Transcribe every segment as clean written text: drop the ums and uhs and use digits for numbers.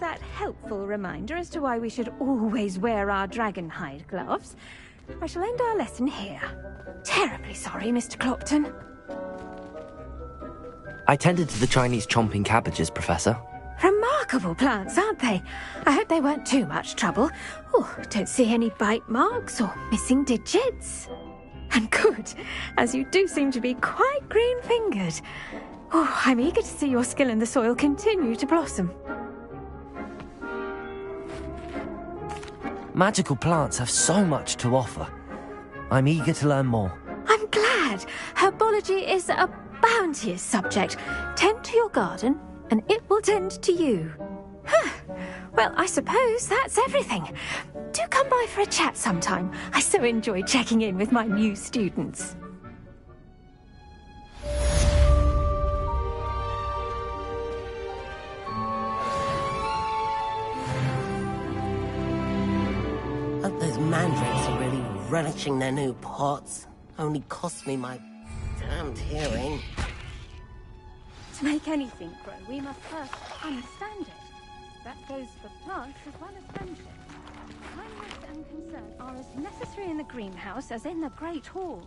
that helpful reminder as to why we should always wear our dragonhide gloves, I shall end our lesson here. Terribly sorry, Mr. Clopton. I tended to the Chinese chomping cabbages, Professor. Remarkable plants, aren't they? I hope they weren't too much trouble. Oh, don't see any bite marks or missing digits. And good, as you do seem to be quite green-fingered. Oh, I'm eager to see your skill in the soil continue to blossom. Magical plants have so much to offer. I'm eager to learn more. I'm glad. Herbology is a bounteous subject. Tend to your garden, and it will tend to you. Well, I suppose that's everything. Do come by for a chat sometime. I so enjoy checking in with my new students. Hope those mandrakes are really relishing their new pots. Only cost me my damned hearing. To make anything grow, we must first understand it. That goes for plants as well as friendship. Kindness and concern are as necessary in the greenhouse as in the Great Hall.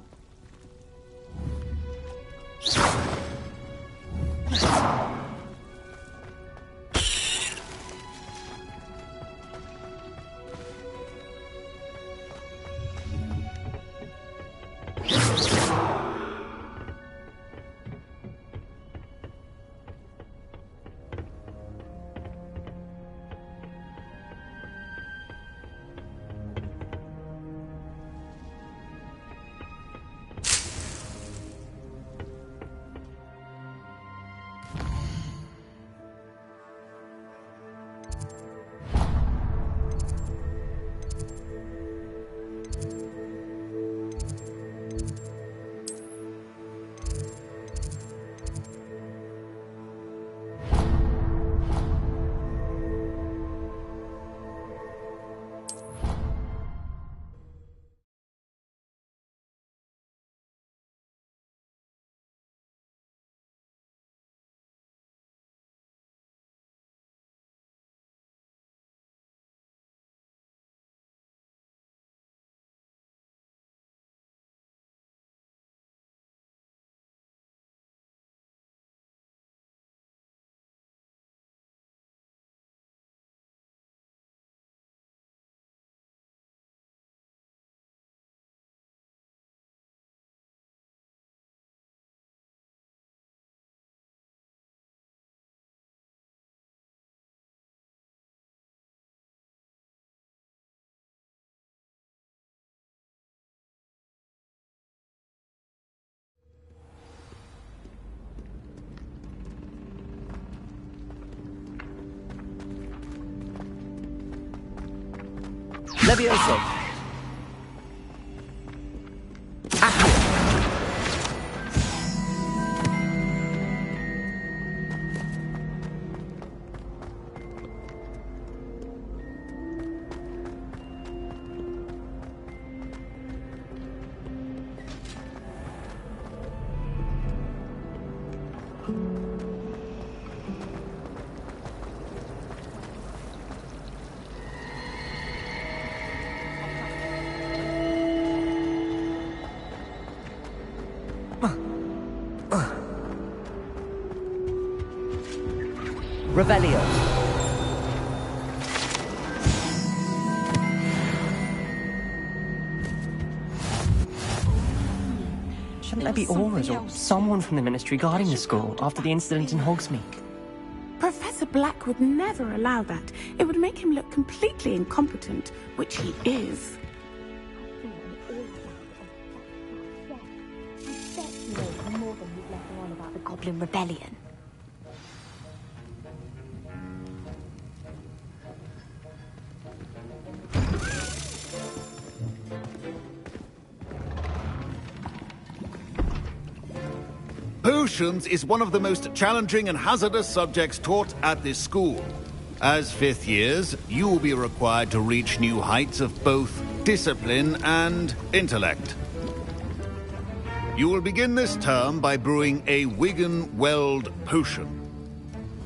Levioso! Revelio. Shouldn't there be auras or someone from the Ministry guarding the school after the incident in Hogsmeade? Professor Black would never allow that. It would make him look completely incompetent, which he is. I bet you know more than you've let on about the Goblin Rebellion. Potions is one of the most challenging and hazardous subjects taught at this school. As fifth years, you will be required to reach new heights of both discipline and intellect. You will begin this term by brewing a Wigan Weld potion.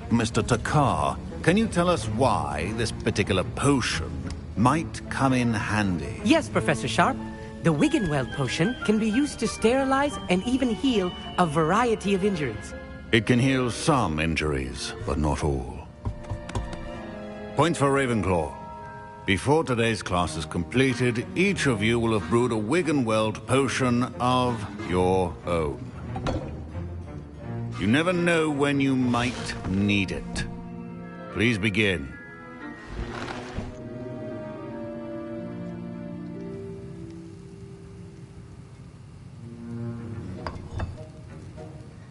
Mr. Takar Can you tell us why this particular potion might come in handy? Yes, Professor Sharp. The Wiggenweld potion can be used to sterilize and even heal a variety of injuries. It can heal some injuries, but not all. Point for Ravenclaw. Before today's class is completed, each of you will have brewed a Wiggenweld potion of your own. You never know when you might need it. Please begin.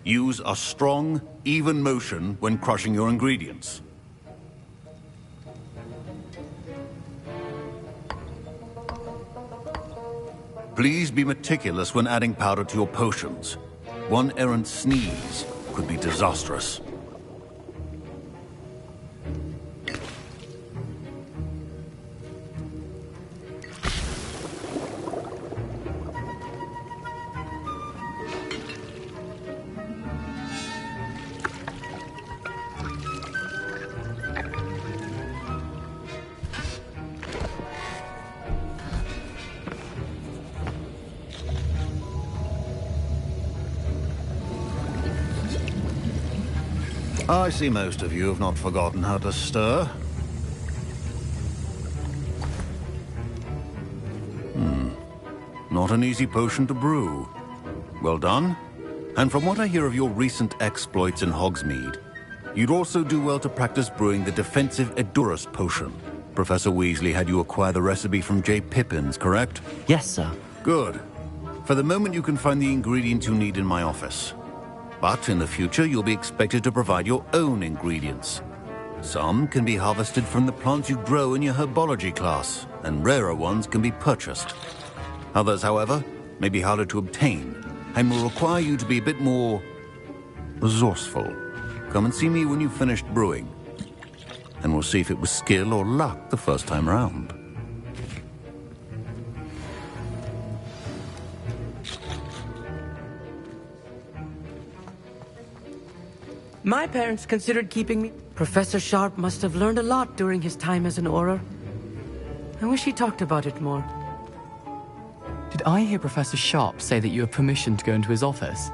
Use a strong, even motion when crushing your ingredients. Please be meticulous when adding powder to your potions. One errant sneeze could be disastrous. I see most of you have not forgotten how to stir. Not an easy potion to brew. Well done. And from what I hear of your recent exploits in Hogsmeade, you'd also do well to practice brewing the defensive Edurus potion. Professor Weasley had you acquire the recipe from J. Pippin's, correct? Yes, sir. Good. For the moment, you can find the ingredients you need in my office. But in the future, you'll be expected to provide your own ingredients. Some can be harvested from the plants you grow in your herbology class, and rarer ones can be purchased. Others, however, may be harder to obtain, and will require you to be a bit more resourceful. Come and see me when you've finished brewing, and we'll see if it was skill or luck the first time round. My parents considered keeping me. Professor Sharp must have learned a lot during his time as an Auror. I wish he talked about it more. Did I hear Professor Sharp say that you have permission to go into his office?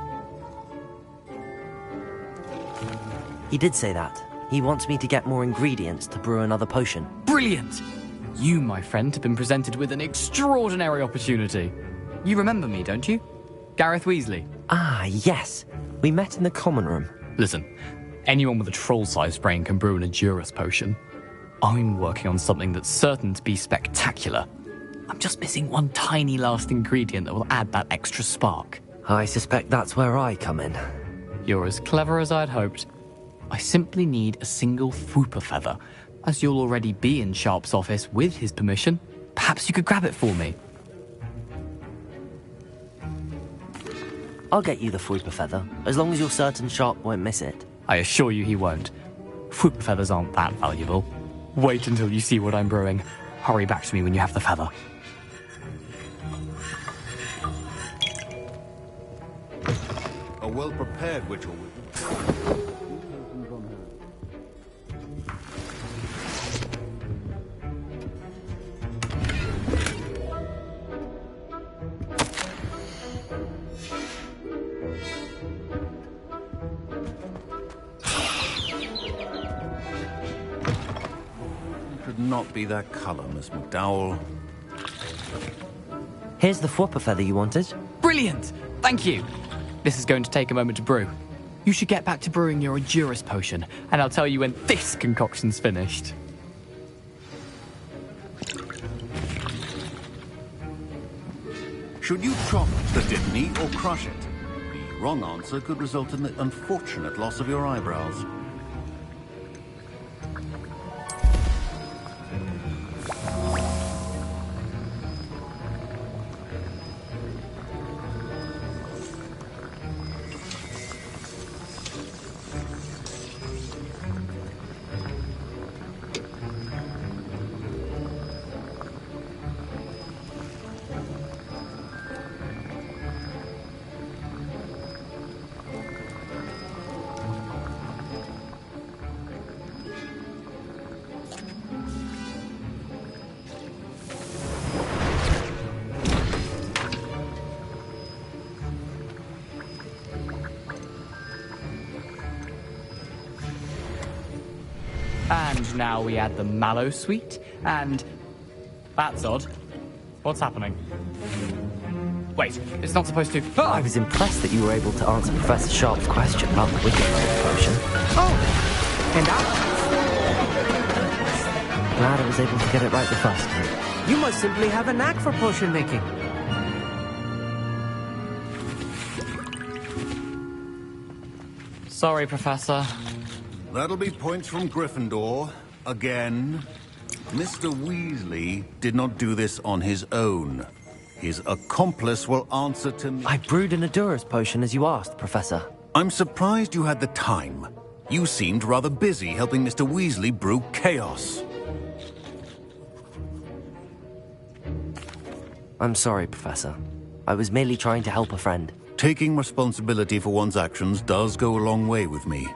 He did say that. He wants me to get more ingredients to brew another potion. Brilliant! You, my friend, have been presented with an extraordinary opportunity. You remember me, don't you? Gareth Weasley. Ah, yes. We met in the common room. Listen, anyone with a troll-sized brain can brew an Edurus potion. I'm working on something that's certain to be spectacular. I'm just missing one tiny last ingredient that will add that extra spark. I suspect that's where I come in. You're as clever as I'd hoped. I simply need a single Fwooper feather. As you'll already be in Sharp's office with his permission, perhaps you could grab it for me. I'll get you the Fwooper feather, as long as you're certain Sharp won't miss it. I assure you he won't. Fwooper feathers aren't that valuable. Wait until you see what I'm brewing. Hurry back to me when you have the feather. A well-prepared witch or not be that color, Miss McDowell. Here's the Fwooper feather you wanted. Brilliant! Thank you! This is going to take a moment to brew. You should get back to brewing your Edurus potion, and I'll tell you when this concoction's finished. Should you chop the Dittany or crush it? The wrong answer could result in the unfortunate loss of your eyebrows. And now we add the mallow sweet, and... That's odd. What's happening? Wait, it's not supposed to... I was impressed that you were able to answer Professor Sharp's question about the wicked potion. Oh! And that... Glad I was able to get it right the first time. You must simply have a knack for potion making. Sorry, Professor. That'll be points from Gryffindor. Again. Mr. Weasley did not do this on his own. His accomplice will answer to me. I brewed an Adurus potion as you asked, Professor. I'm surprised you had the time. You seemed rather busy helping Mr. Weasley brew chaos. I'm sorry, Professor. I was merely trying to help a friend. Taking responsibility for one's actions does go a long way with me.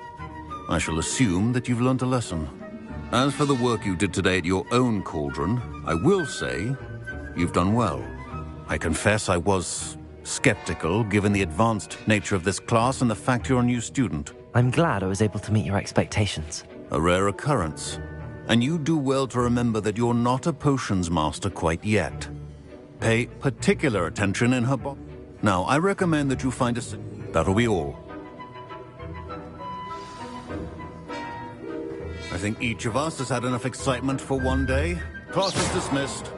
I shall assume that you've learnt a lesson. As for the work you did today at your own cauldron, I will say you've done well. I confess I was skeptical, given the advanced nature of this class and the fact you're a new student. I'm glad I was able to meet your expectations. A rare occurrence. And you do well to remember that you're not a potions master quite yet. Pay particular attention in her box. Now, I recommend that you find a... That'll be all. I think each of us has had enough excitement for one day. Class is dismissed.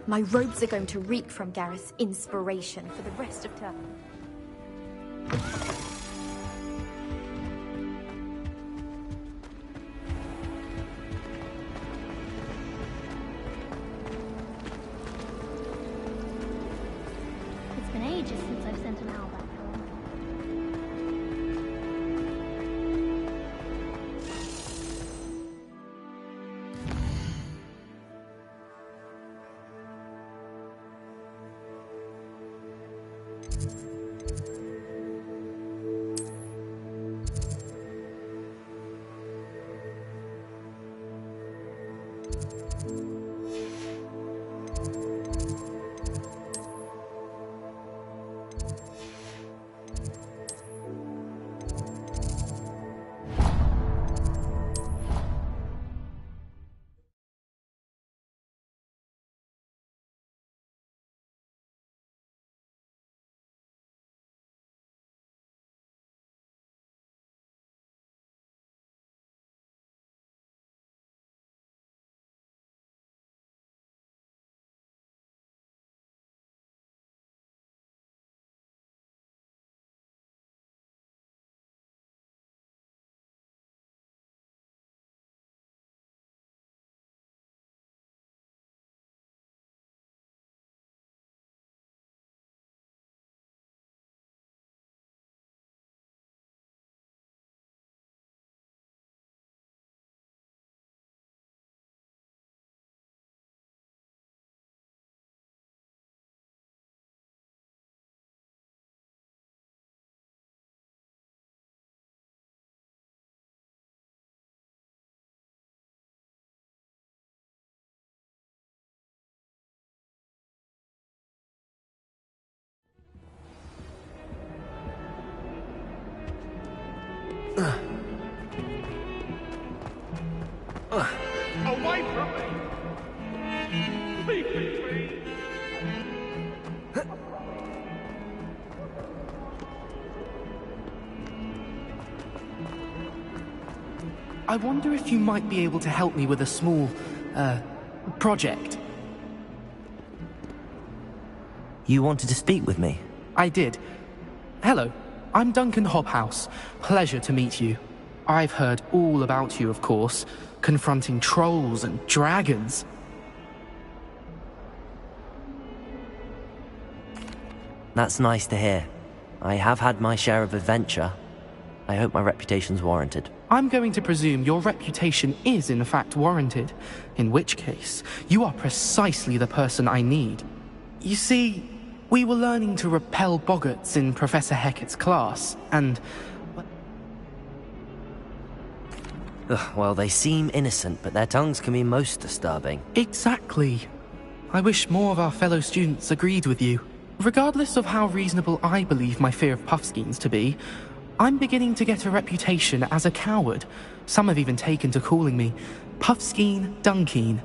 My robes are going to reek from Gareth's inspiration for the rest of term. It's been ages since I've sent an owl back home. Away from me! I wonder if you might be able to help me with a small, project. You wanted to speak with me? I did. Hello, I'm Duncan Hobhouse. Pleasure to meet you. I've heard all about you, of course, confronting trolls and dragons. That's nice to hear. I have had my share of adventure. I hope my reputation's warranted. I'm going to presume your reputation is in fact warranted, in which case, you are precisely the person I need. You see, we were learning to repel boggarts in Professor Hecat's class, and... Well, they seem innocent, but their tongues can be most disturbing. Exactly. I wish more of our fellow students agreed with you. Regardless of how reasonable I believe my fear of Puffskeins to be, I'm beginning to get a reputation as a coward. Some have even taken to calling me Puffskeen Dunkeen.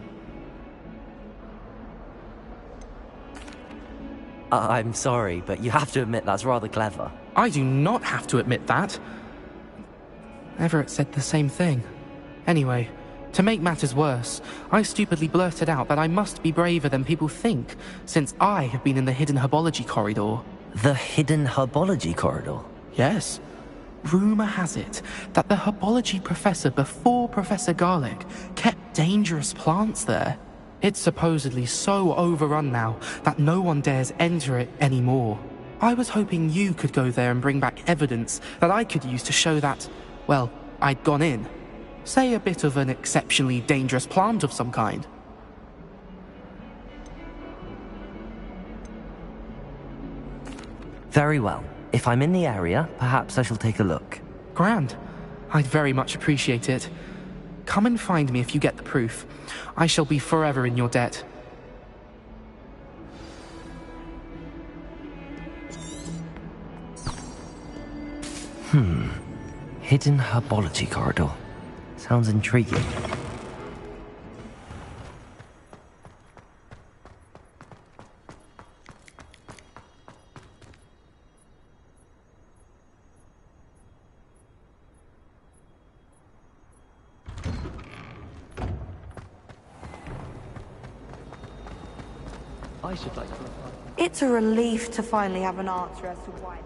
I'm sorry, but you have to admit that's rather clever. I do not have to admit that. Everett said the same thing. Anyway, to make matters worse, I stupidly blurted out that I must be braver than people think, since I have been in the hidden herbology corridor. The hidden herbology corridor? Yes. Rumor has it that the herbology professor before Professor Garlic kept dangerous plants there. It's supposedly so overrun now that no one dares enter it anymore. I was hoping you could go there and bring back evidence that I could use to show that, well, I'd gone in. Say a bit of an exceptionally dangerous plant of some kind. Very well. If I'm in the area, perhaps I shall take a look. Grand. I'd very much appreciate it. Come and find me if you get the proof. I shall be forever in your debt. Hidden herbology corridor. Sounds intriguing. It's a relief to finally have an answer as to why.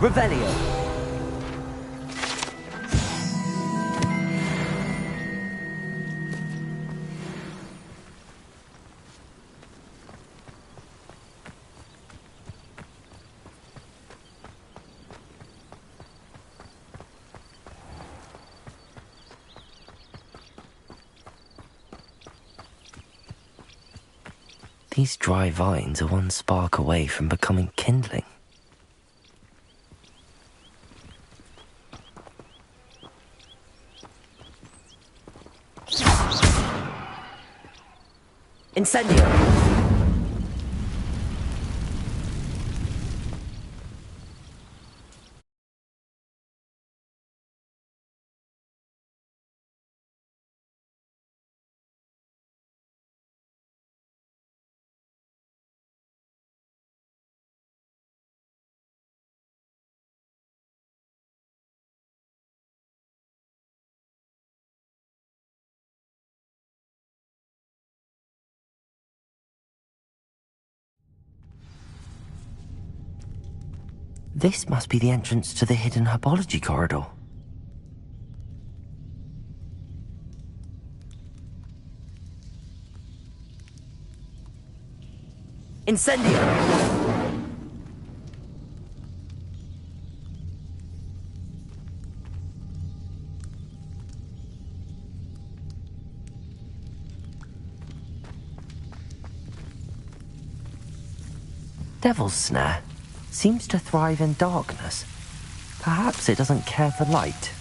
Revelio. These dry vines are one spark away from becoming kindling. Incendio! This must be the entrance to the hidden herbology corridor. Incendio! Devil's Snare seems to thrive in darkness. Perhaps it doesn't care for light.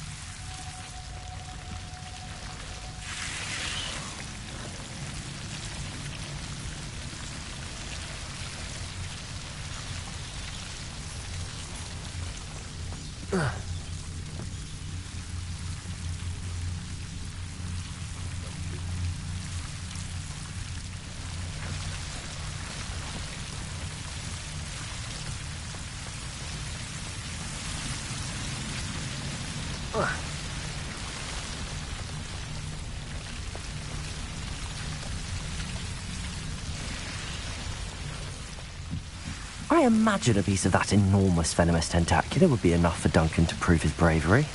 I imagine a piece of that enormous venomous tentacular would be enough for Duncan to prove his bravery.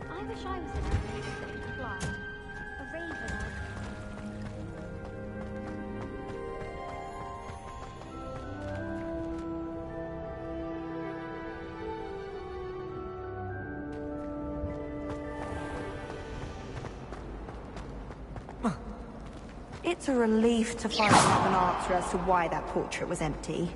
I wish I was an animal that could fly. A raven or... It's a relief to finally have an answer as to why that portrait was empty.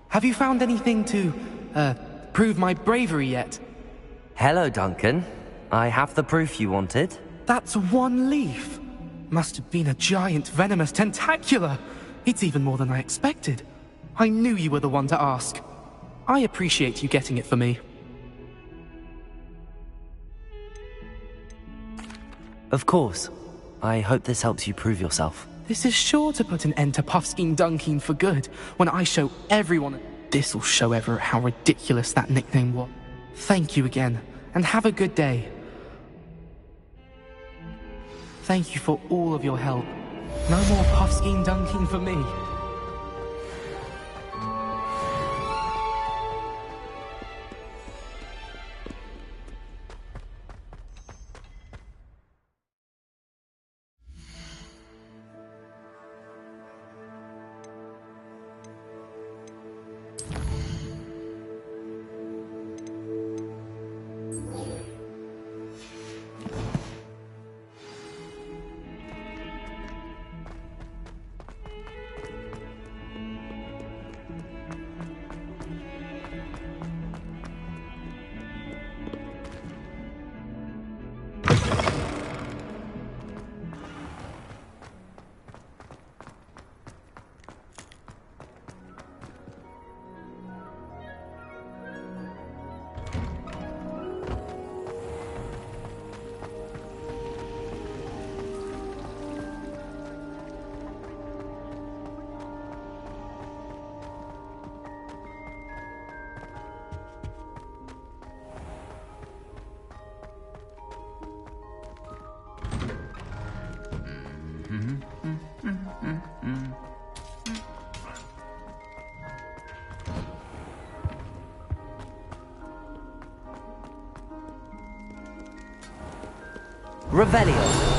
Have you found anything to, prove my bravery yet? Hello, Duncan. I have the proof you wanted. That's one leaf. Must have been a giant venomous tentacular. It's even more than I expected. I knew you were the one to ask. I appreciate you getting it for me. Of course. I hope this helps you prove yourself. This is sure to put an end to Puffskein Dunkeen for good when I show everyone. This'll show Everett how ridiculous that nickname was. Thank you again, and have a good day. thank you for all of your help. No more puffskein dunking for me. Revelio.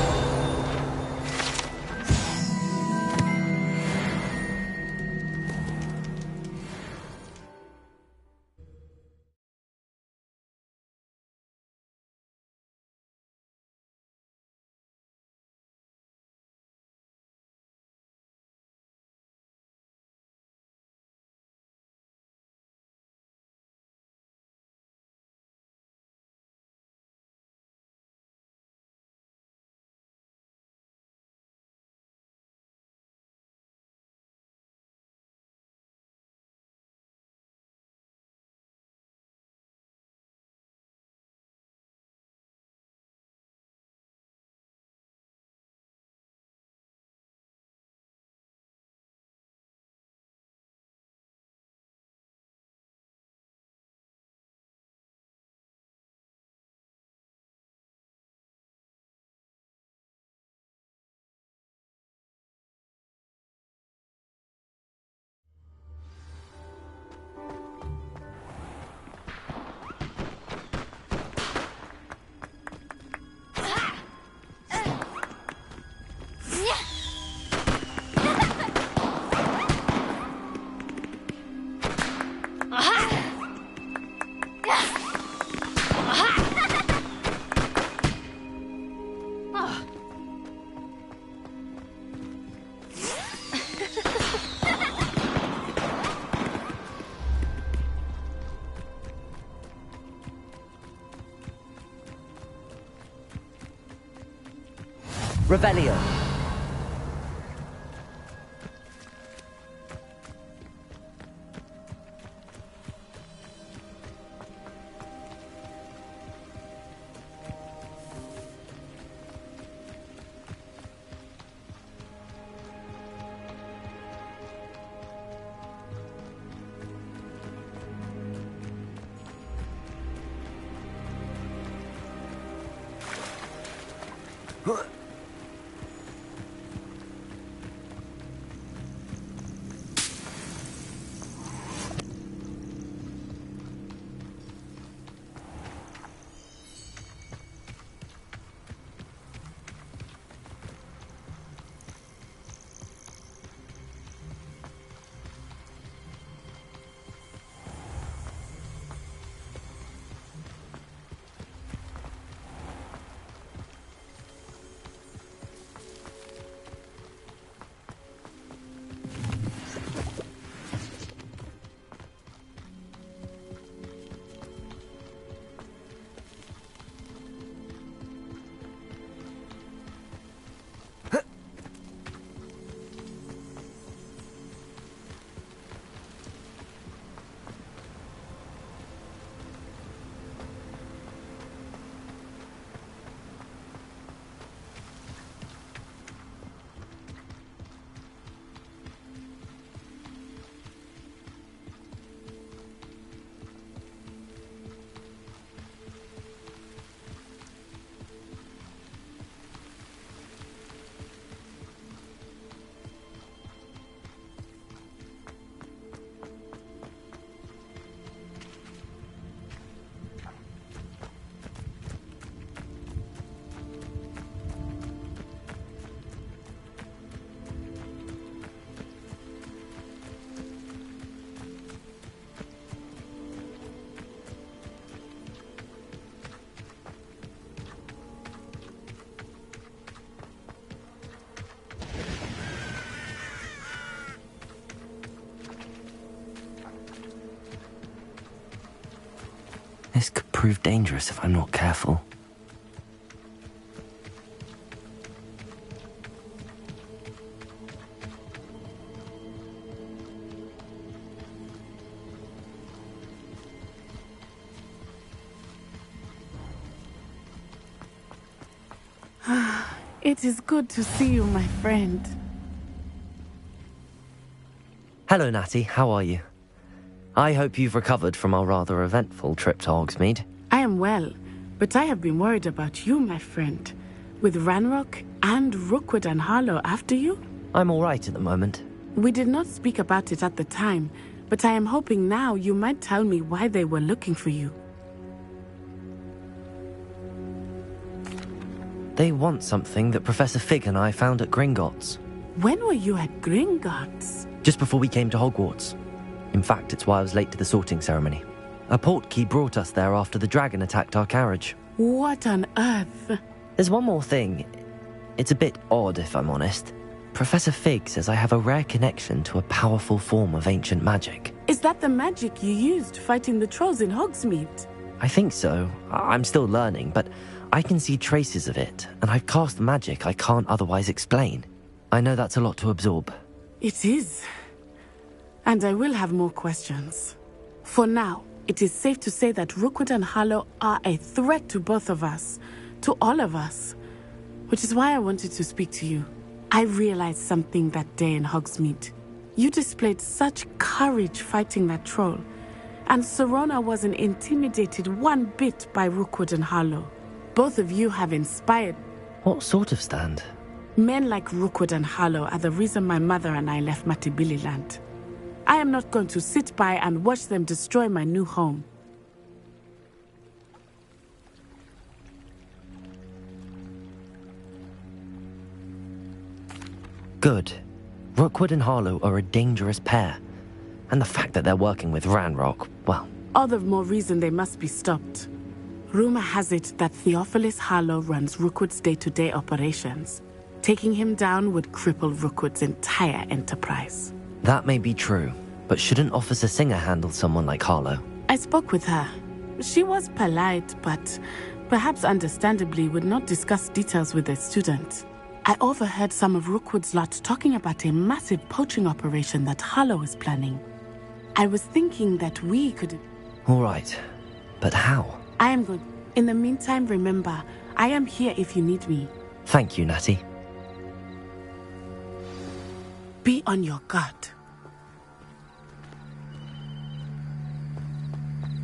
Revelio. prove dangerous if I'm not careful. It is good to see you, my friend. Hello, Natty. How are you? I hope you've recovered from our rather eventful trip to Hogsmeade. I am well, but I have been worried about you, my friend. With Ranrock and Rookwood and Harlow after you? I'm all right at the moment. We did not speak about it at the time, but I am hoping now you might tell me why they were looking for you. They want something that Professor Fig and I found at Gringotts. When were you at Gringotts? Just before we came to Hogwarts. In fact, it's why I was late to the sorting ceremony. A portkey brought us there after the dragon attacked our carriage. What on earth? There's one more thing. It's a bit odd, if I'm honest. Professor Fig says I have a rare connection to a powerful form of ancient magic. Is that the magic you used fighting the trolls in Hogsmeade? I think so. I'm still learning, but I can see traces of it, and I've cast magic I can't otherwise explain. I know that's a lot to absorb. It is. And I will have more questions. For now, it is safe to say that Rookwood and Harlow are a threat to both of us. To all of us. Which is why I wanted to speak to you. I realized something that day in Hogsmeade. You displayed such courage fighting that troll. And Serona wasn't intimidated one bit by Rookwood and Harlow. Both of you have inspired... What sort of stand? Men like Rookwood and Harlow are the reason my mother and I left Matibili Land. I am not going to sit by and watch them destroy my new home. Good. Rookwood and Harlow are a dangerous pair. And the fact that they're working with Ranrock, well... All the more reason they must be stopped. Rumor has it that Theophilus Harlow runs Rookwood's day-to-day operations. Taking him down would cripple Rookwood's entire enterprise. That may be true, but shouldn't Officer Singer handle someone like Harlow? I spoke with her. She was polite, but perhaps understandably would not discuss details with a student. I overheard some of Rookwood's lot talking about a massive poaching operation that Harlow is planning. I was thinking that we could... All right, but how? I am good. In the meantime, remember, I am here if you need me. Thank you, Natty. Be on your guard.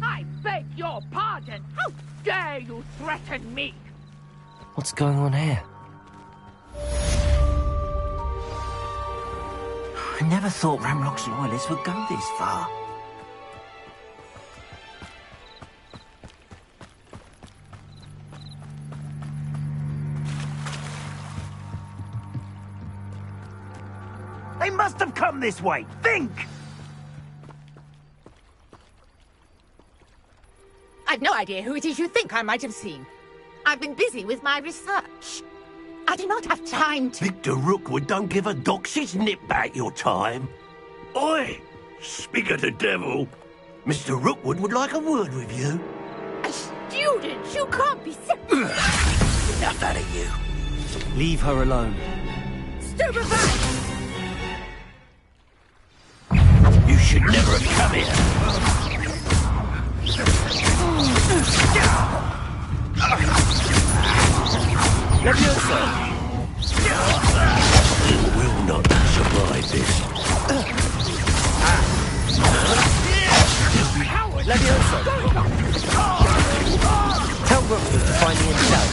I beg your pardon! How dare you threaten me? What's going on here? I never thought Ranrock's loyalists would go this far. They must have come this way! Think! I've no idea who it is you think I might have seen. I've been busy with my research. I do not have time to... Victor Rookwood don't give a doxy's nip back your time. Oi! Speak of the devil. Mr. Rookwood would like a word with you. A student? You can't be so... Enough out of you. Leave her alone. Stupefy! You should never have come here. Leviosa! You will not survive this. Leviosa! Tell Rookwood to find me himself.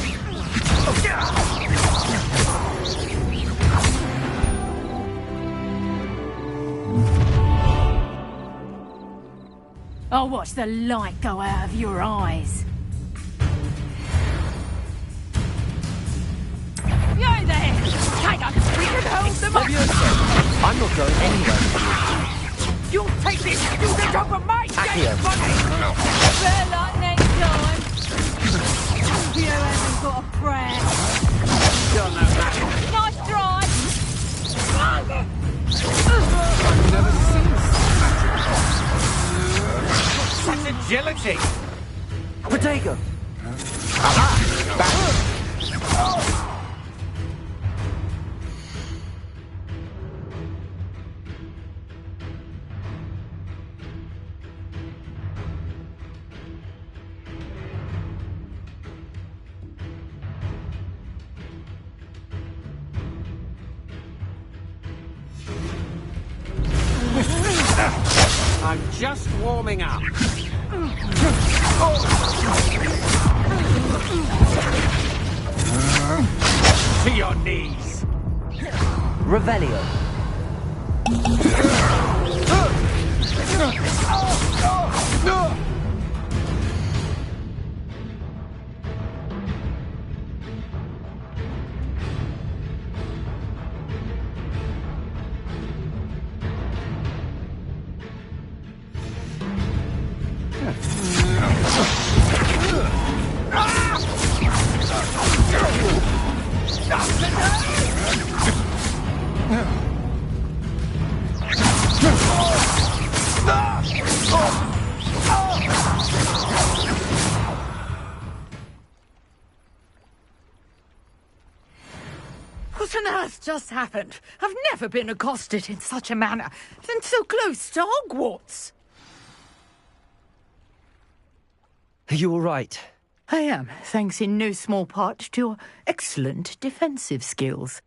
I'll watch the light go out of your eyes. You're there! I got we can hold them up! I'm not going anywhere with you. You'll take this student off of my dead body! Better luck next time. You haven't got a prayer. You're no match. Nice try. I've never seen such agility! But Take him! I'm just warming up. To your knees. Revelio. What on earth just happened? I've never been accosted in such a manner, and so close to Hogwarts. Are you all right? I am, thanks in no small part to your excellent defensive skills.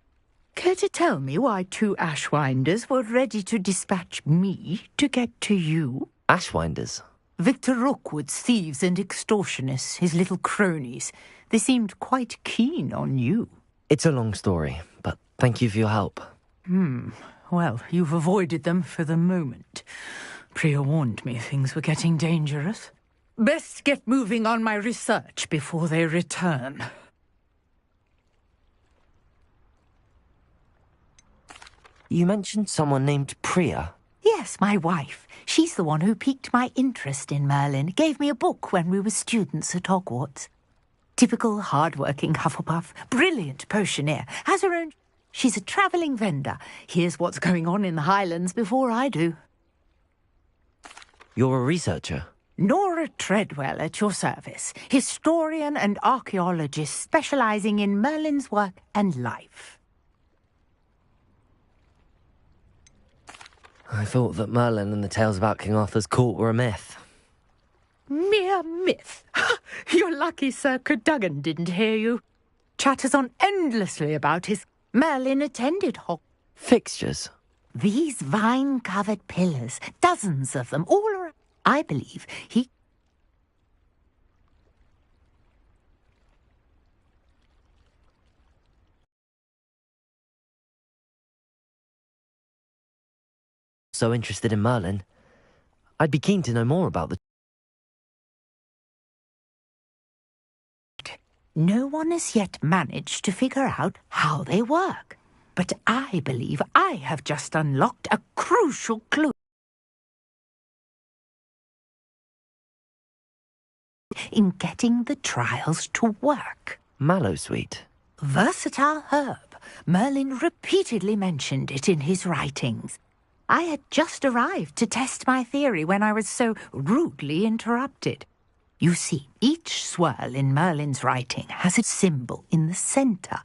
Care to tell me why 2 Ashwinders were ready to dispatch me to get to you? Ashwinders? Victor Rookwood's thieves and extortionists, his little cronies. They seemed quite keen on you. It's a long story, but thank you for your help. Well, you've avoided them for the moment. Priya warned me things were getting dangerous. Best get moving on my research before they return. You mentioned someone named Priya. Yes, my wife. She's the one who piqued my interest in Merlin. Gave me a book when we were students at Hogwarts. Typical hard-working Hufflepuff. Brilliant potioneer. Has her own... She's a travelling vendor. Hears what's going on in the Highlands before I do. You're a researcher? Nora Treadwell at your service. Historian and archaeologist specialising in Merlin's work and life. I thought that Merlin and the tales about King Arthur's court were a myth. Mere myth. You're lucky Sir Cadogan didn't hear you. Chatters on endlessly about his Merlin attended Fixtures? These vine-covered pillars, dozens of them, all around. I believe he... So interested in Merlin, I'd be keen to know more about the... No one has yet managed to figure out how they work. But I believe I have just unlocked a crucial clue in getting the trials to work. Mallowsweet? Versatile herb. Merlin repeatedly mentioned it in his writings. I had just arrived to test my theory when I was so rudely interrupted. You see, each swirl in Merlin's writing has a symbol in the centre.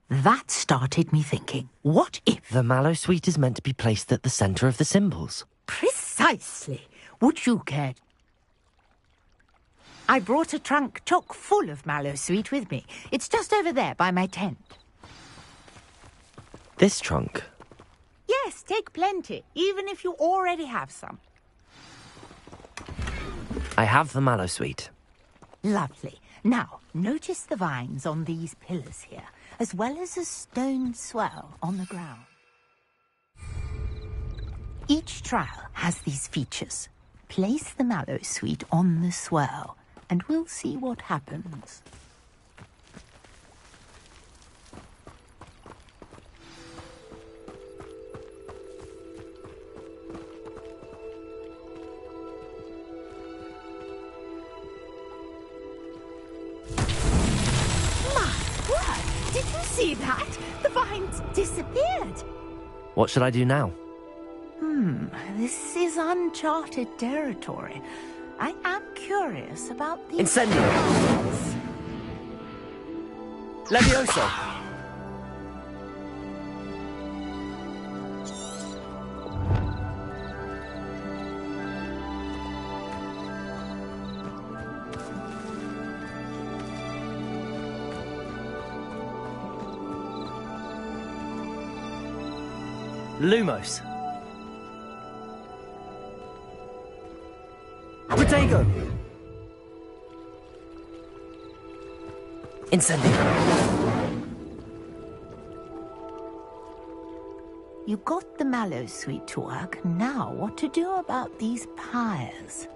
That started me thinking, what if... The Mallowsweet is meant to be placed at the centre of the symbols. Precisely. Would you care... I brought a trunk chock full of Mallowsweet with me. It's just over there by my tent. This trunk? Yes, take plenty, even if you already have some. I have the Mallowsweet. Lovely. Now, notice the vines on these pillars here, as well as a stone swell on the ground. Each trial has these features. Place the Mallowsweet on the swell, and we'll see what happens. Did you see that? The vines disappeared. What should I do now? This is uncharted territory. I am curious about the... Incendio! Levioso! Lumos. Protego. Incendio. You got the mallow sweet to work. Now what to do about these pyres?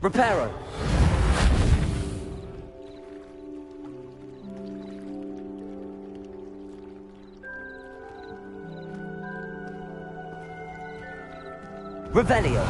Reparo. Revelio.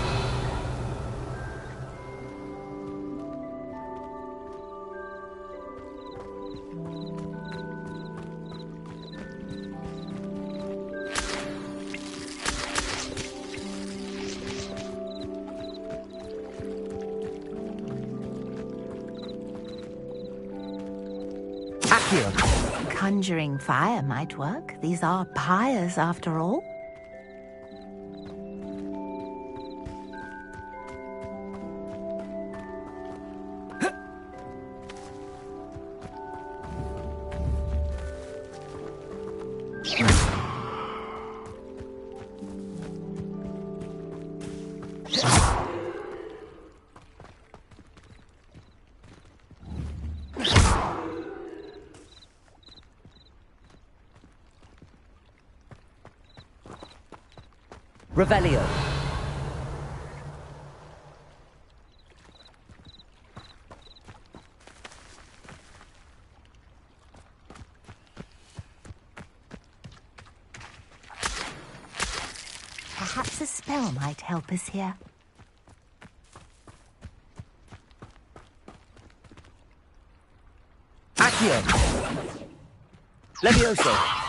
Conjuring fire might work. These are pyres, after all. Revelio. Perhaps a spell might help us here. Accio. Levioso.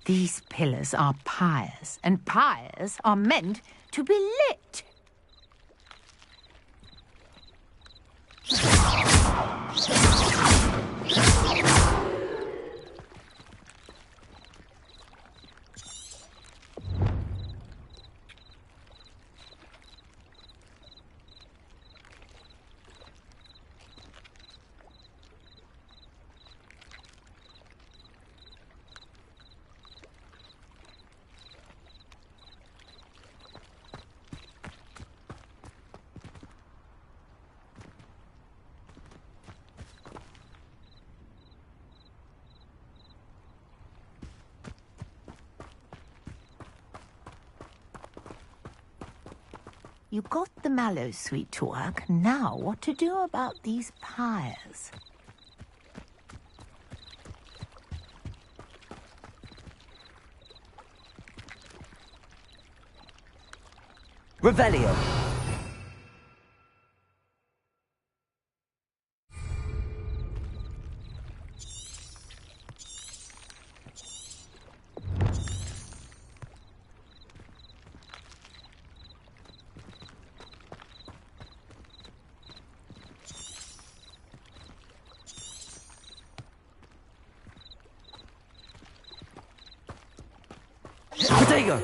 These pillars are pyres, and pyres are meant to be lit. You got the mallow sweet to work. Now what to do about these pyres? Revelio. Protego!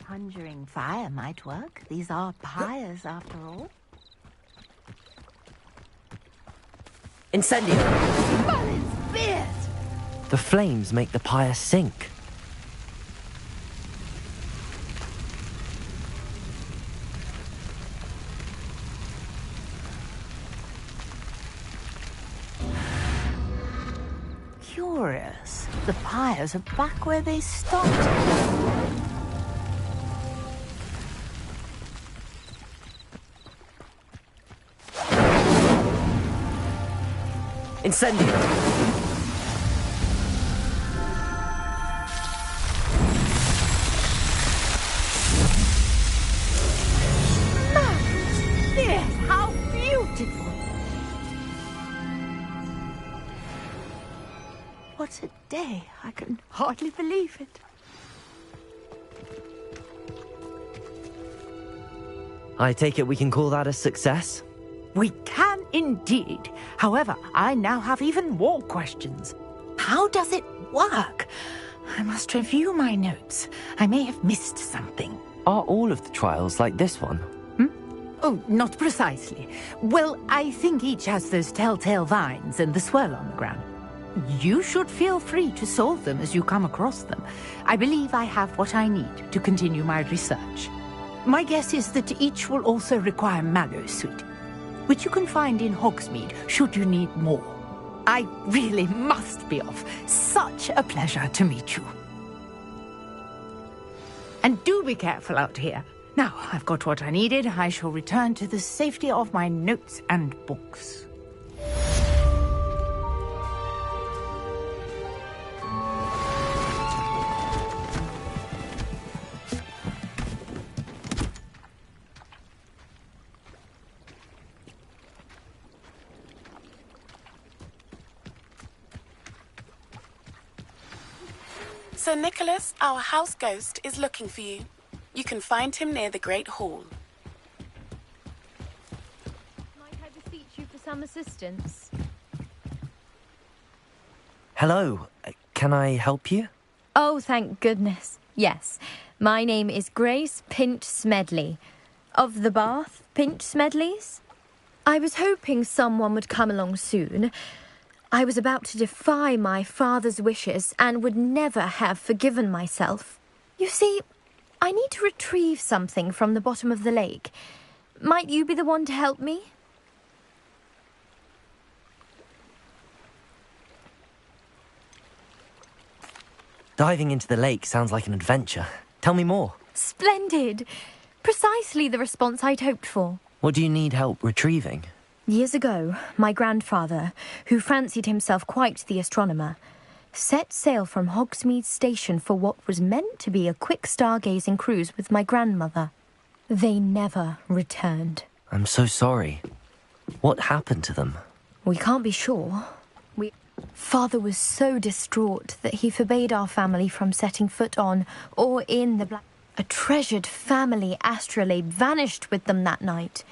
Conjuring fire might work. These are pyres, after all. Incendio! Merlin's beard! The flames make the pyre sink. Curious. The pyres are back where they stopped. Incendio! Yes, how beautiful! What a day. I can hardly believe it. I take it we can call that a success? We can indeed. However, I now have even more questions. How does it work? I must review my notes. I may have missed something. Are all of the trials like this one? Oh, not precisely. Well, I think each has those telltale vines and the swirl on the ground. You should feel free to solve them as you come across them. I believe I have what I need to continue my research. My guess is that each will also require mallow sweet, which you can find in Hogsmeade should you need more. I really must be off. Such a pleasure to meet you. And do be careful out here. Now, I've got what I needed. I shall return to the safety of my notes and books. Sir Nicholas, our house ghost, is looking for you. You can find him near the Great Hall. Might I beseech you for some assistance? Hello. Can I help you? Oh, thank goodness. Yes. My name is Grace Pinch Smedley. Of the Bath Pinch Smedleys. I was hoping someone would come along soon. I was about to defy my father's wishes and would never have forgiven myself. You see, I need to retrieve something from the bottom of the lake. Might you be the one to help me? Diving into the lake sounds like an adventure. Tell me more. Splendid! Precisely the response I'd hoped for. What do you need help retrieving? Years ago, my grandfather, who fancied himself quite the astronomer, set sail from Hogsmeade Station for what was meant to be a quick stargazing cruise with my grandmother. They never returned. I'm so sorry. What happened to them? We can't be sure. Father was so distraught that he forbade our family from setting foot on or in the black... A treasured family astrolabe vanished with them that night.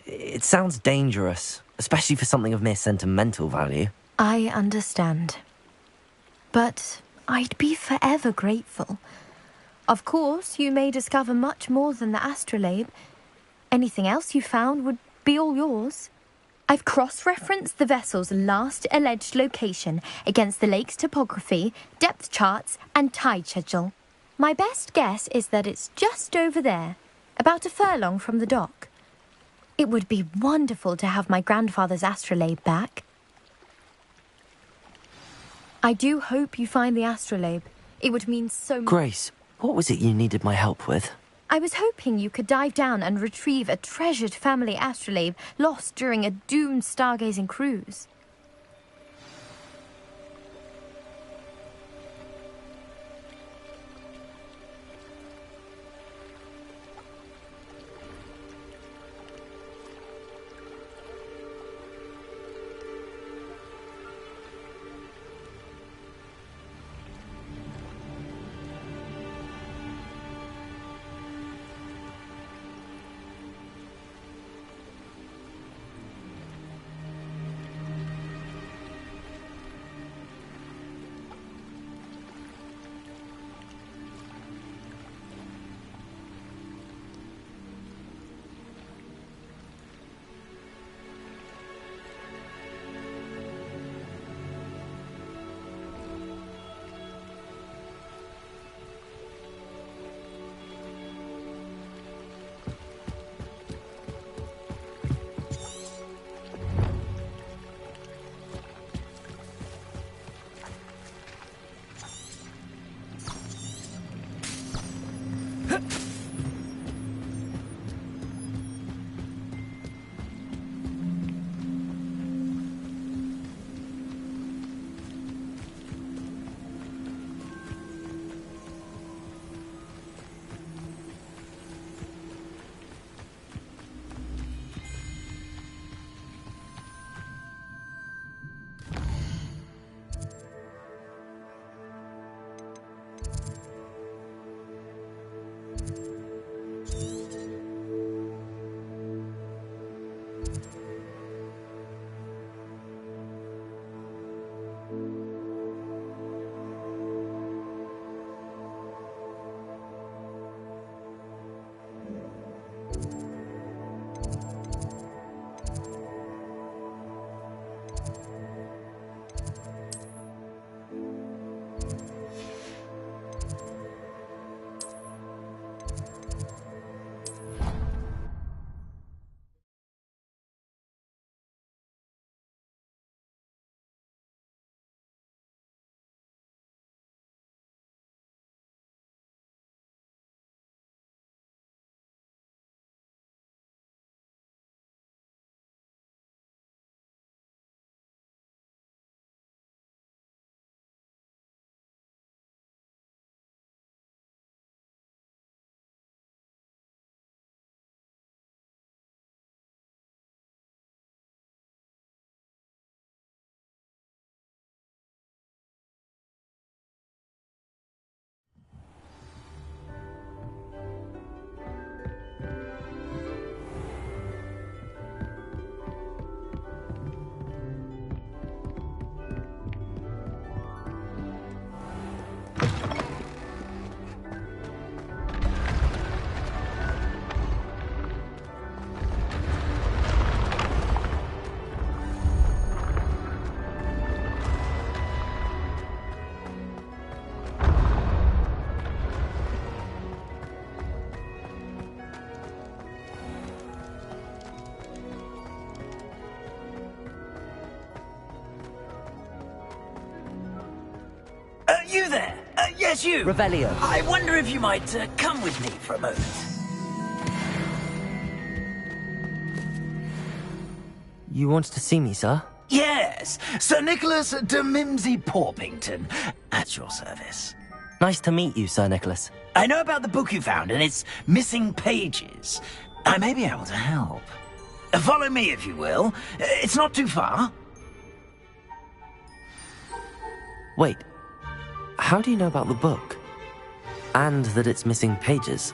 It sounds dangerous, especially for something of mere sentimental value. I understand. But I'd be forever grateful. Of course, you may discover much more than the astrolabe. Anything else you found would be all yours. I've cross-referenced the vessel's last alleged location against the lake's topography, depth charts, and tide schedule. My best guess is that it's just over there, about a furlong from the dock. It would be wonderful to have my grandfather's astrolabe back. I do hope you find the astrolabe. It would mean so much. Grace, what was it you needed my help with? I was hoping you could dive down and retrieve a treasured family astrolabe lost during a doomed stargazing cruise. You there? Yes, you. Revelio. I wonder if you might come with me for a moment. You wanted to see me, sir? Yes, Sir Nicholas de Mimsy Porpington, at your service. Nice to meet you, Sir Nicholas. I know about the book you found and its missing pages. I may be able to help. Follow me, if you will. It's not too far. Wait. How do you know about the book? And that it's missing pages?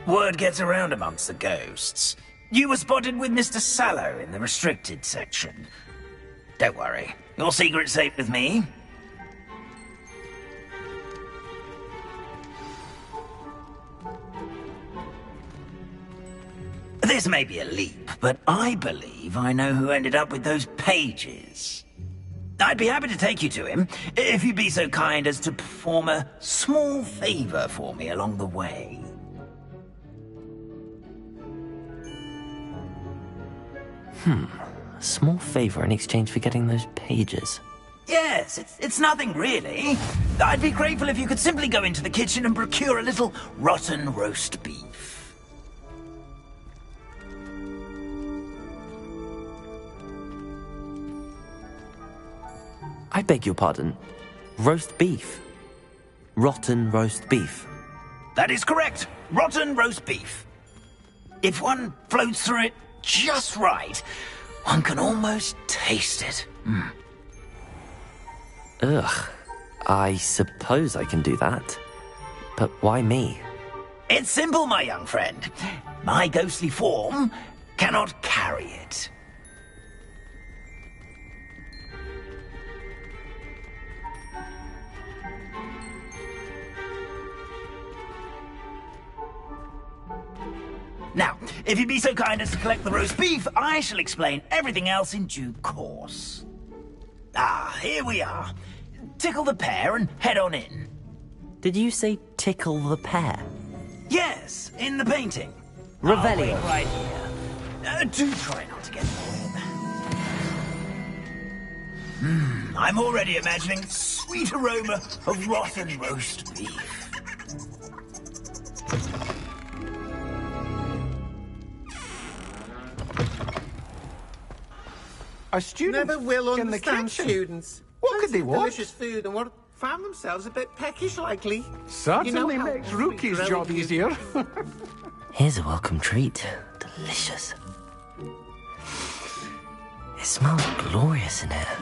Word gets around amongst the ghosts. You were spotted with Mr. Sallow in the restricted section. Don't worry. Your secret's safe with me. This may be a leap, but I believe I know who ended up with those pages. I'd be happy to take you to him, if you'd be so kind as to perform a small favor for me along the way. A small favor in exchange for getting those pages. Yes, it's nothing really. I'd be grateful if you could simply go into the kitchen and procure a little rotten roast beef. I beg your pardon. Roast beef? Rotten roast beef? That is correct. Rotten roast beef. If one floats through it just right, one can almost taste it. Ugh. I suppose I can do that. But why me? It's simple, my young friend. My ghostly form cannot carry it. Now, if you'd be so kind as to collect the roast beef, I shall explain everything else in due course. Ah, here we are. Tickle the pear and head on in. Did you say tickle the pear? Yes, in the painting. Revelio. I'll wait right here. Do try not to get bored. I'm already imagining sweet aroma of rotten roast beef. A student never will in the understand kitchen. students. What could they want? Delicious food and what found themselves a bit peckish likely. Certainly how makes we Rookie's grow job you- easier. Here's a welcome treat. Delicious. It smells glorious in here.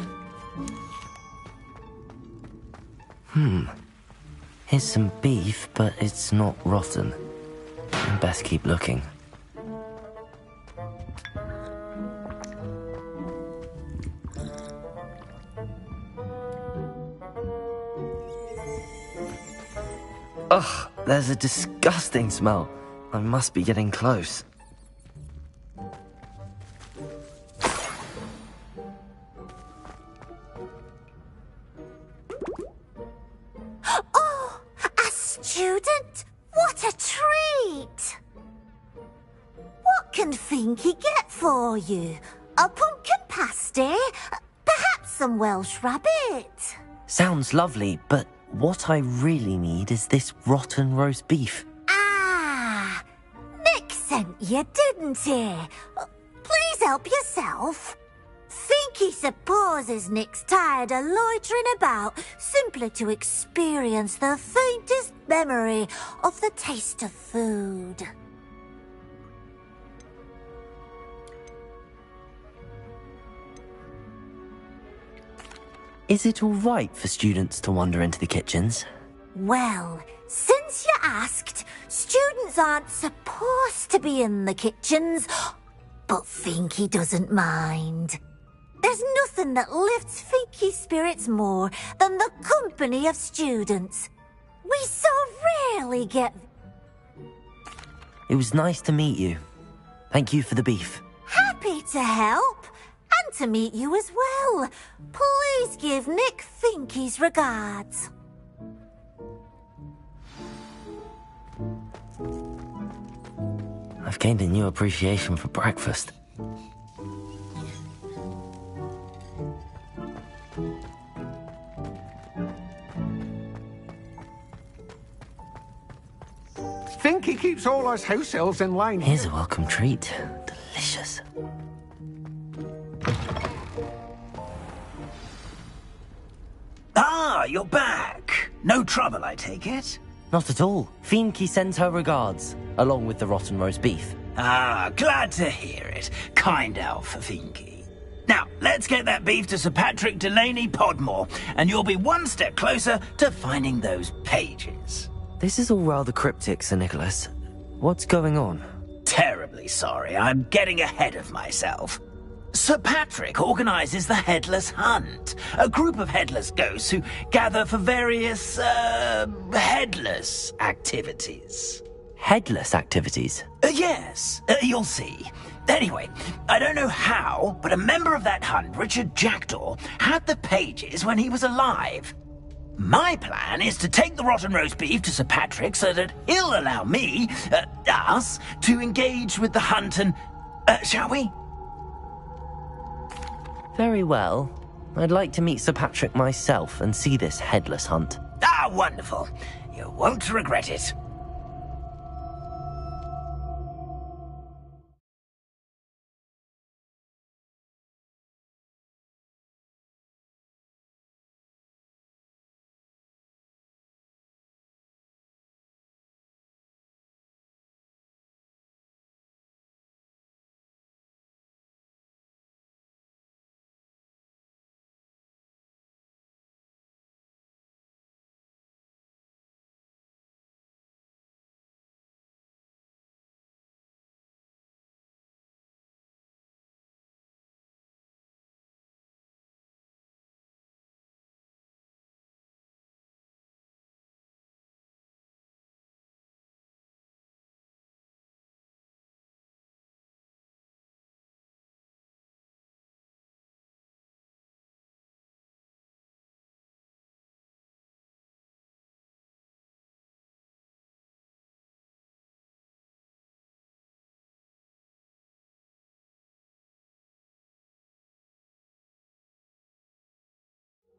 Here's some beef, but it's not rotten. I'd best keep looking. Ugh, there's a disgusting smell. I must be getting close. Oh, a student? What a treat! What can Finky get for you? A pumpkin pasty? Perhaps some Welsh rabbit? Sounds lovely, but what I really need is this rotten roast beef. Ah, Nick sent you, didn't he? Please help yourself. Finky supposes Nick's tired of loitering about simply to experience the faintest memory of the taste of food. Is it all right for students to wander into the kitchens? Well, since you asked, students aren't supposed to be in the kitchens, but Finky doesn't mind. There's nothing that lifts Finky's spirits more than the company of students. We so rarely get... It was nice to meet you. Thank you for the beef. Happy to help, and to meet you as well. Please give Nick Finky's regards. I've gained a new appreciation for breakfast. Finky keeps all us house elves in line. Here's a welcome treat. Delicious. Ah, you're back. No trouble, I take it? Not at all. Finky sends her regards, along with the rotten roast beef. Ah, glad to hear it. Kind elf, Finky. Now, let's get that beef to Sir Patrick Delaney Podmore, and you'll be one step closer to finding those pages. This is all rather cryptic, Sir Nicholas. What's going on? Terribly sorry, I'm getting ahead of myself. Sir Patrick organises the Headless Hunt, a group of headless ghosts who gather for various, headless activities. Headless activities? Yes, you'll see. Anyway, I don't know how, but a member of that hunt, Richard Jackdaw, had the pages when he was alive. My plan is to take the rotten roast beef to Sir Patrick so that he'll allow me, us, to engage with the hunt and, shall we? Very well. I'd like to meet Sir Patrick myself and see this headless hunt. Ah, wonderful. You won't regret it.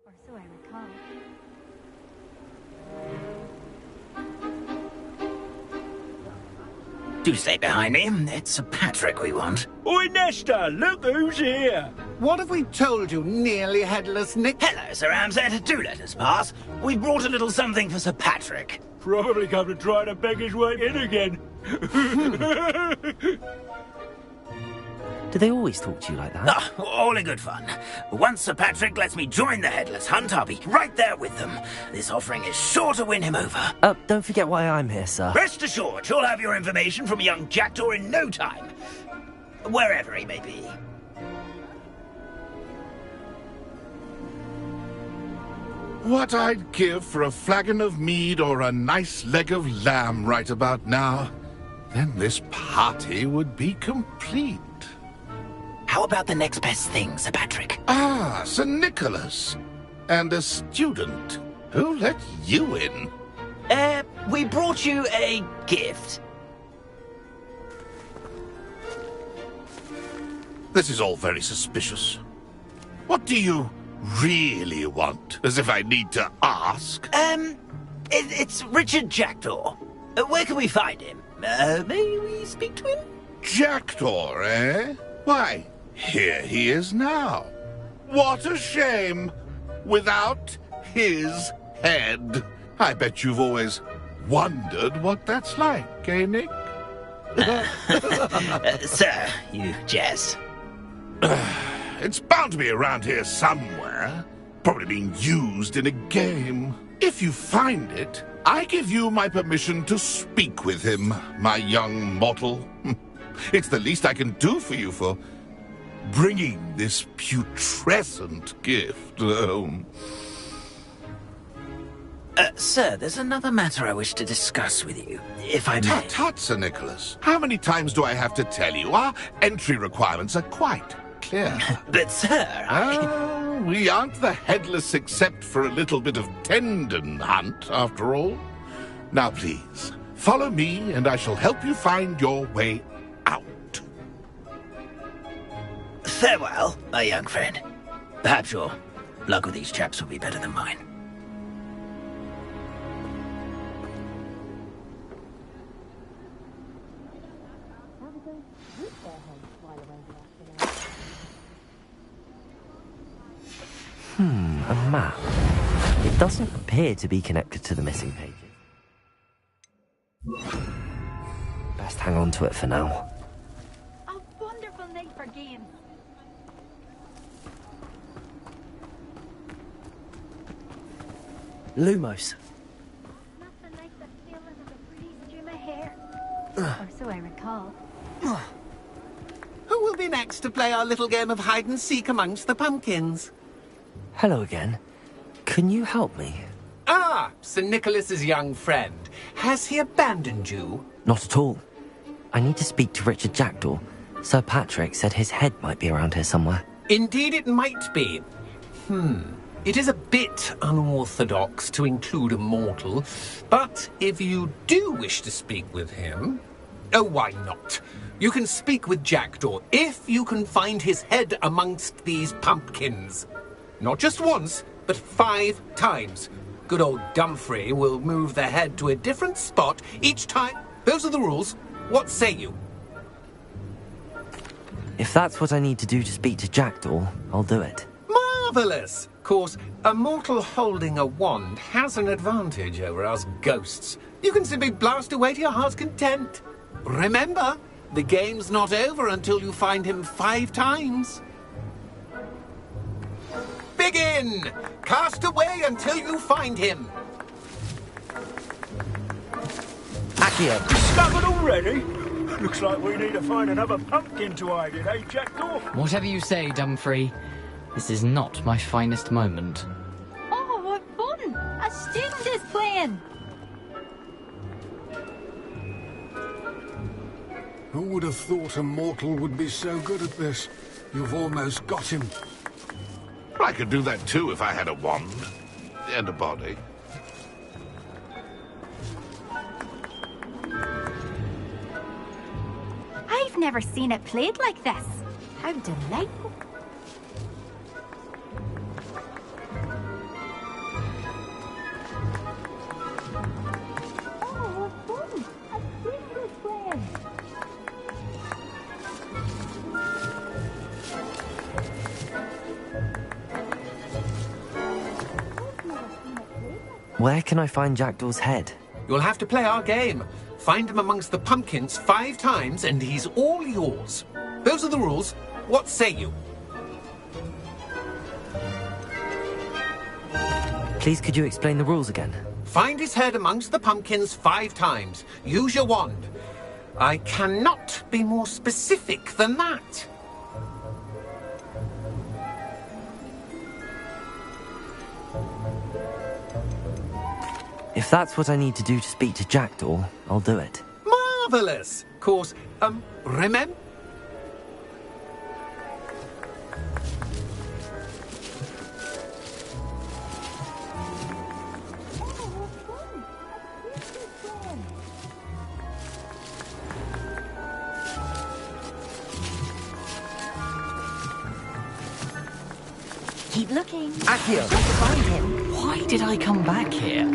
Or so I recall. Do stay behind me. It's Sir Patrick we want. Oi, Nesta, look who's here. What have we told you, nearly headless Nick? Hello, Sir Ramsed. Do let us pass. We brought a little something for Sir Patrick. Probably come to try to beg his way in again. Do they always talk to you like that? Ah, all in good fun. Once Sir Patrick lets me join the Headless Hunt, I'll be right there with them. This offering is sure to win him over. Don't forget why I'm here, sir. Rest assured, you'll have your information from young Jackdaw in no time. Wherever he may be. What I'd give for a flagon of mead or a nice leg of lamb right about now. Then this party would be complete. How about the next best thing, Sir Patrick? Ah, Sir Nicholas. And a student. Who let you in? We brought you a gift. This is all very suspicious. What do you really want? As if I need to ask. It's Richard Jackdaw. Where can we find him? May we speak to him? Jackdaw, eh? Why, here he is now. What a shame. Without his head. I bet you've always wondered what that's like, eh, Nick? Sir, you jest. It's bound to be around here somewhere. Probably being used in a game. If you find it, I give you my permission to speak with him, my young mortal. It's the least I can do for you for bringing this putrescent gift home. Sir, there's another matter I wish to discuss with you, if I may. Tut, tut, Sir Nicholas. How many times do I have to tell you? Our entry requirements are quite clear. But, sir, we aren't the headless except for a little bit of tendon hunt, after all. Now, please, follow me, and I shall help you find your way out. Farewell, my young friend. Perhaps your luck with these chaps will be better than mine. A map. It doesn't appear to be connected to the missing pages. Best hang on to it for now. A wonderful night for games. Lumos. Nothing like the feeling of a breeze through my hair. Or so I recall. Who will be next to play our little game of hide-and-seek amongst the pumpkins? Hello again. Can you help me? Ah, Sir Nicholas's young friend. Has he abandoned you? Not at all. I need to speak to Richard Jackdaw. Sir Patrick said his head might be around here somewhere. Indeed it might be. It is a bit unorthodox to include a mortal, but if you do wish to speak with him... Oh, why not? You can speak with Jackdaw if you can find his head amongst these pumpkins. Not just once, but 5 times. Good old Dumfrey will move the head to a different spot each time. Those are the rules. What say you? If that's what I need to do to speak to Jackdaw, I'll do it. Marvellous! Of course, a mortal holding a wand has an advantage over us ghosts. You can simply blast away to your heart's content. Remember, the game's not over until you find him 5 times. Begin! Cast away until you find him. Accio! Discovered already? Looks like we need to find another pumpkin to hide in, eh, Jackdaw? Whatever you say, Dumfrey. This is not my finest moment. Oh, what fun! A student is playing! Who would have thought a mortal would be so good at this? You've almost got him. I could do that too if I had a wand. And a body. I've never seen it played like this. How delightful. Oh, what fun! A student is playing! Where can I find Jackdaw's head? You'll have to play our game. Find him amongst the pumpkins 5 times and he's all yours. Those are the rules. What say you? Please, could you explain the rules again? Find his head amongst the pumpkins 5 times. Use your wand. I cannot be more specific than that. If that's what I need to do to speak to Jackdaw, I'll do it. Marvellous! Of course, remember? Keep looking. Accio! Find him. Why did I come back here?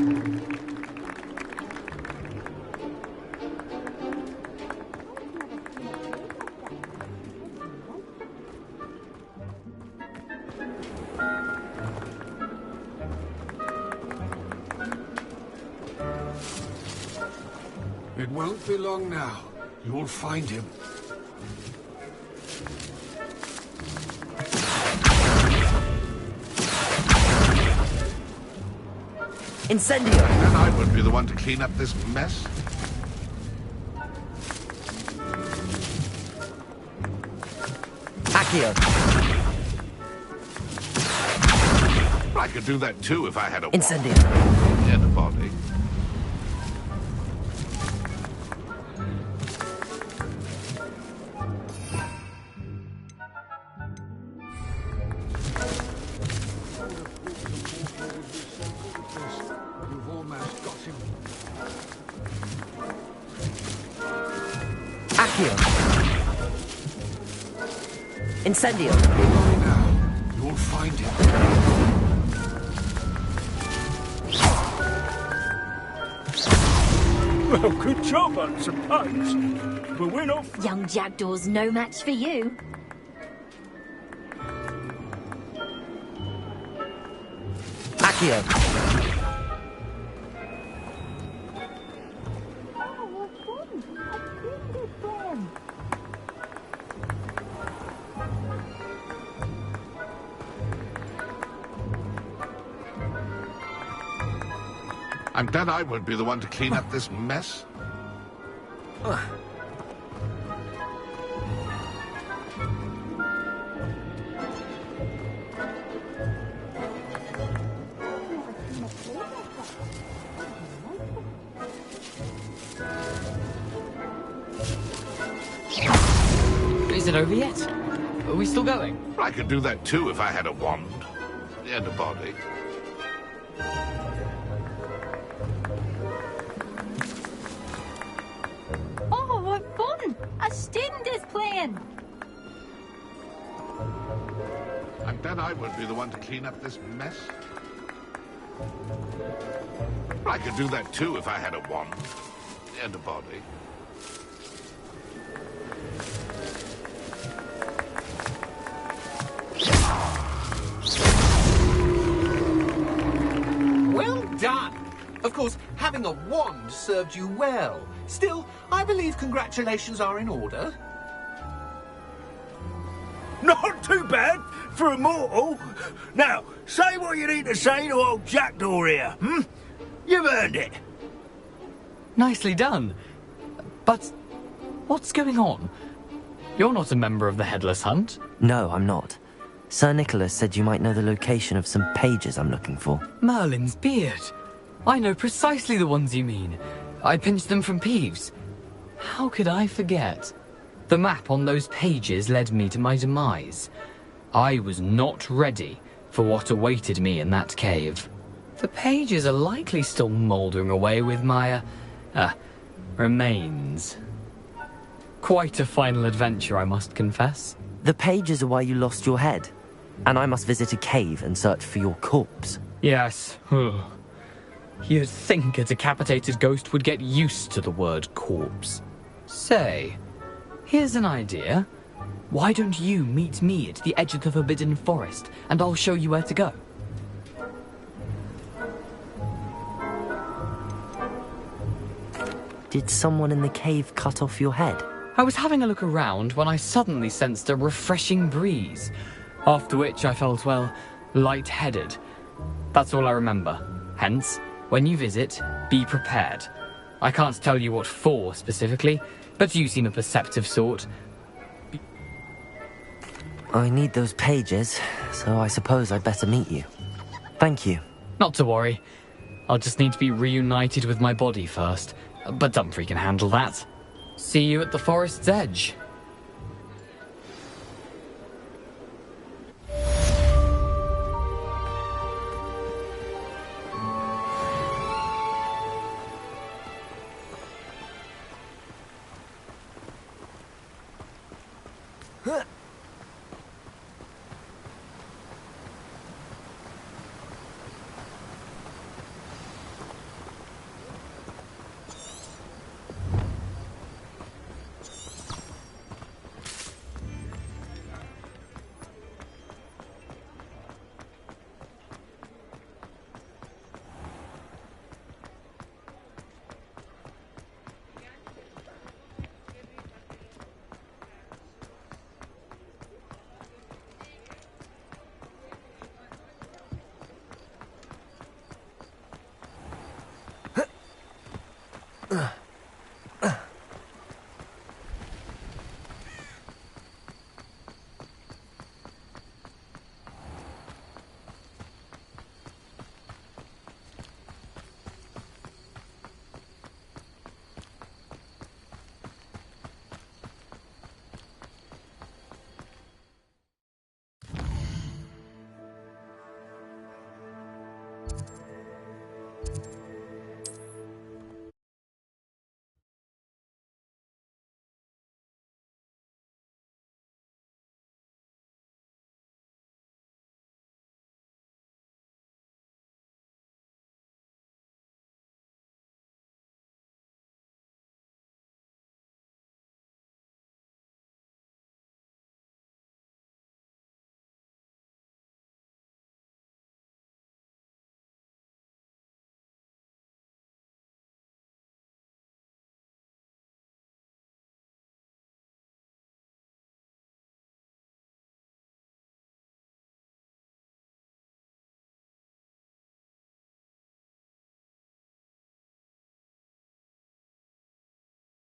It won't be long now. You'll find him. Incendio! And I would be the one to clean up this mess. Accio! I could do that too if I had a Incendio! wand and a body. You've almost got him. Accio! Incendio! Now, you'll find him. Well, good job, I suppose. But we're not... Young Jackdaw's no match for you. Accio! I'm glad I won't be the one to clean up this mess. Is it over yet? Are we still going? I could do that too if I had a wand and a body. Oh, what fun! A student is playing! I'm bet I won't be the one to clean up this mess. I could do that too if I had a wand and a body. Well done! Of course, having a wand served you well. Still, I believe congratulations are in order. Not too bad for a mortal. Now, say what you need to say to old Jackdaw here, hmm? You've earned it. Nicely done. But what's going on? You're not a member of the Headless Hunt. No, I'm not. Sir Nicholas said you might know the location of some pages I'm looking for. Merlin's beard. I know precisely the ones you mean. I pinched them from Peeves. How could I forget? The map on those pages led me to my demise. I was not ready for what awaited me in that cave. The pages are likely still mouldering away with my, remains. Quite a final adventure, I must confess. The pages are why you lost your head, and I must visit a cave and search for your corpse. Yes. You'd think a decapitated ghost would get used to the word corpse. Say, here's an idea. Why don't you meet me at the edge of the Forbidden Forest, and I'll show you where to go? Did someone in the cave cut off your head? I was having a look around when I suddenly sensed a refreshing breeze, after which I felt, well, lightheaded. That's all I remember. Hence, when you visit, be prepared. I can't tell you what for specifically, but you seem a perceptive sort. I need those pages, so I suppose I'd better meet you. Thank you. Not to worry. I'll just need to be reunited with my body first, but Dumfries can handle that. See you at the forest's edge.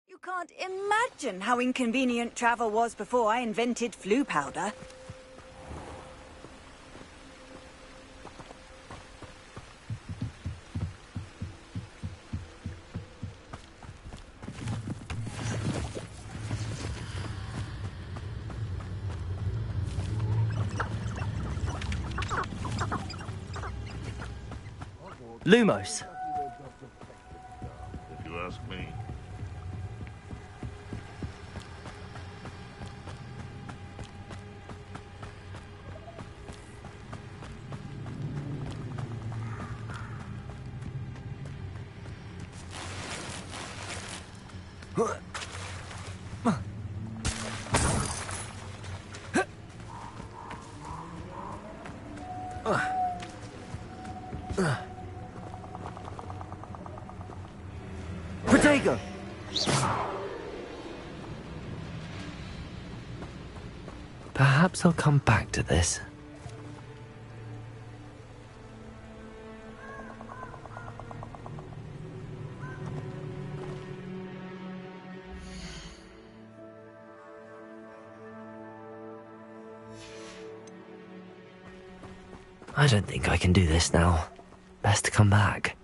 You can't imagine how inconvenient travel was before I invented flu powder. Lumos. If you ask me. Protego! Perhaps I'll come back to this. I don't think I can do this now. Best to come back.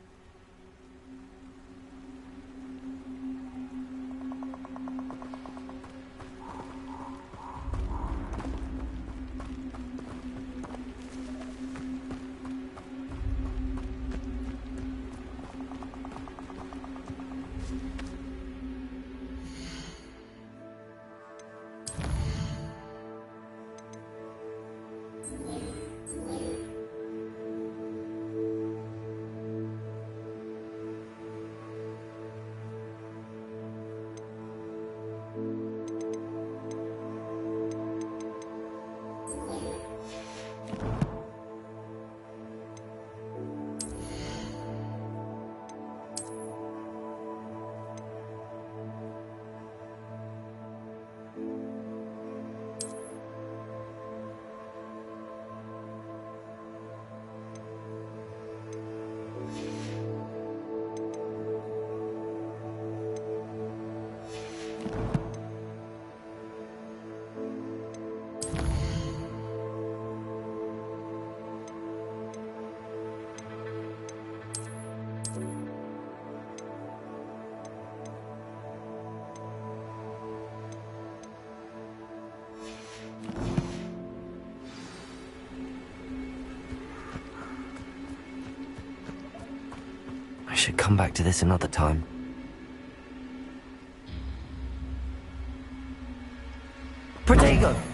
I should come back to this another time. Protego!